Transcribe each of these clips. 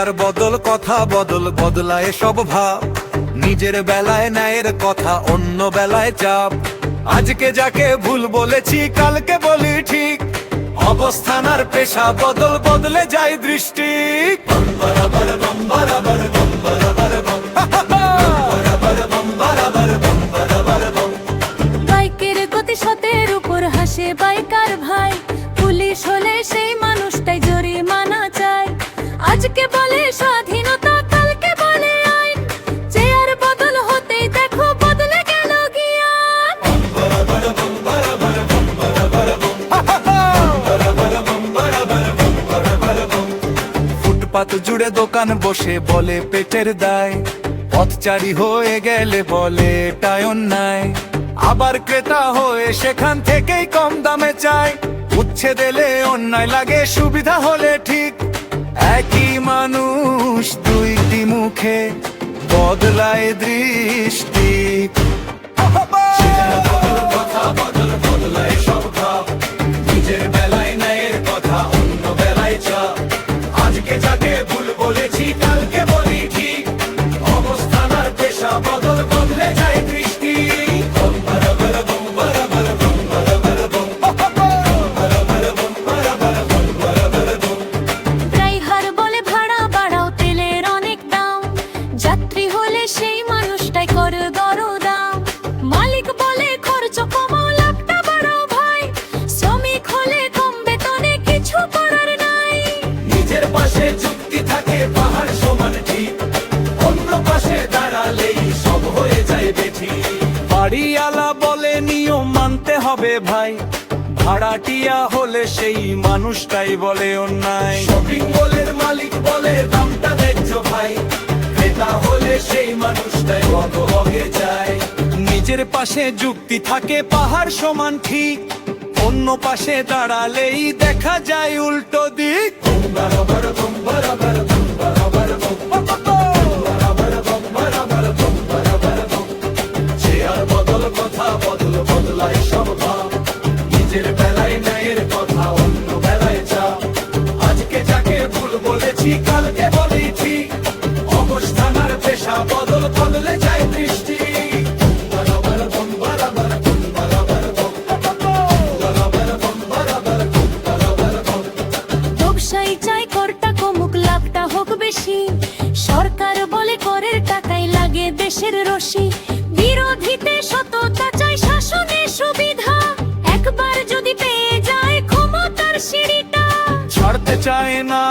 Chair বদল কথা বদল বদলায় সব ভাব, নিজের বেলায় ন্যায়ের কথা অন্য বেলায় চাপ। আজকে যাকে ভুল বলেছি কালকে বলি ঠিক, অবস্থান আর পেশা বদল বদলে যায় দৃষ্টি। বাইকের গতি শতের উপর হাসে বাইকার ভাই, পুলিশ হলে সেই মানুষটাই জরিমানা চায়। আজকে বলে স্বাধীনতা কালকে বলে আইন, চেয়ার বদল হতেই দেখো বদলে গেল জ্ঞান। ফুটপাত জুড়ে দোকান বসে বলে পেটের দায়, পথচারী হয়ে গেলে বলে এটাই অন্যায়। আবার ক্রেতা হয়ে সেখান থেকেই কম দামে চায়, উচ্ছেদ এলে অন্যায় লাগে সুবিধা হলে ঠিক। একই মানুষ দুইটি মুখে বদলায় দৃষ্টি। কথা বদল বদলায় সব ভাব, নিজের বেলায় ন্যায়ের কথা অন্য বেলায় চাপ। আজকে যাকে ভুল বলেছি কালকে বলি ঠিক, অবস্থান আর পেশা বদল বদলে যায় দৃষ্টি। ড্রাইভার বলে ভাড়া বাড়াও তেলের অনেক দাম, যাত্রী হলে সেই মানুষটাই করে দরদাম। মালিক বলে খরচ কমাও লাভটা বাড়াও ভাই, শ্রমিক হলে কম বেতনে কিছু করার নাই। নিজের পাশে যুক্তি থাকে পাহাড় সমান ঠিক, অন্য পাশে দাঁড়ালেই সব হয়ে যায় বেঠিক। বাড়িওয়ালা বলে নিয়ম মানতে হবে ভাই, ভাড়াটিয়া হলে সেই মানুষটাই বলে অন্যায়। শপিং মলের মালিক বলে দামটা ন্যায্য ভাই, ক্রেতা হলে সেই মানুষটাই অগভগে যায়। নিজের পাশে যুক্তি থাকে পাহাড় সমান ঠিক, অন্য পাশে দাঁড়ালেই দেখা যায় উল্টো দিক। চেয়ার বদল কথা বদল বদলায় সব ভাব, নিজের বেলায় ন্যায়ের কথা অন্য বেলায় চাপ। আজকে যাকে ভুল বলেছি কালকে বলি ঠিক, অবস্থান আর পেশা বদল বদলে যায় দৃষ্টি। ব্যবসায়ী চাই করটা কমুক লাভটা হোক বেশি, সরকার বলে করের টাকায় লাগে দেশের রশি। বিরোধীতে সততা চাই শাসনে সুবিধা, একবার যদি পেয়ে যায় ক্ষমতার সিঁড়িটা। ছাড়তে চায় না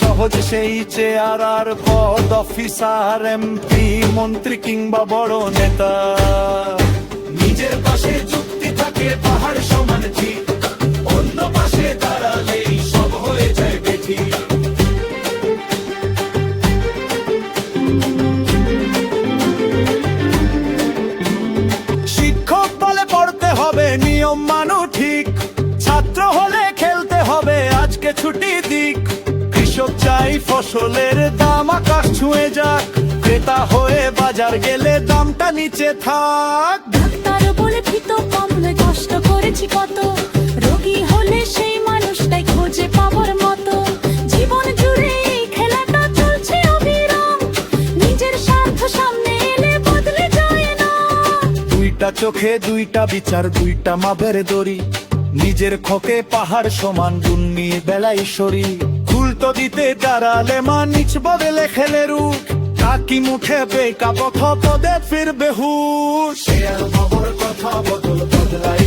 সহজ সেই চেয়ার আর পদ, অফিসার এমপি মন্ত্রী কিংবা বড় নেতা। নিজের পাশে যুক্তি থাকে পাহাড় সমান ঠিক, অন্য পাশে দাঁড়ালেই সব হয়ে যায় বেঠিক। শিক্ষক বলে পড়তে হবে নিয়ম মানো ঠিক, ছাত্র হলে খেলতে হবে আজকে ছুটি দিক। কৃষক চাই ফসলের দাম আকাশ ছুঁয়ে যাক, ক্রেতা হয়ে বাজার গেলে দামটা নিচে থাক। ডাক্তার বলে ফিত কম নয় কষ্ট করেছি কত, রোগী হলে সেই মানুষটাই খোঁজে পাবার মতো। জীবন জুড়ে এই খেলাটা চলছে অবিরাম, নিজের স্বার্থ সামনে এলে বদলে যায় না। দুইটা চোখে দুইটা বিচার দুইটা মাপের দড়ি, নিজের খোকে পাহাড় সমান দুন্নি বেলায় সরি। উল্টো দিতে দাঁড়ালে মা নিচ বদলে খেলে রূপ, কাকি মুখে বেকা পথ পদে ফিরবে হুশ। কথা বদল বদলায়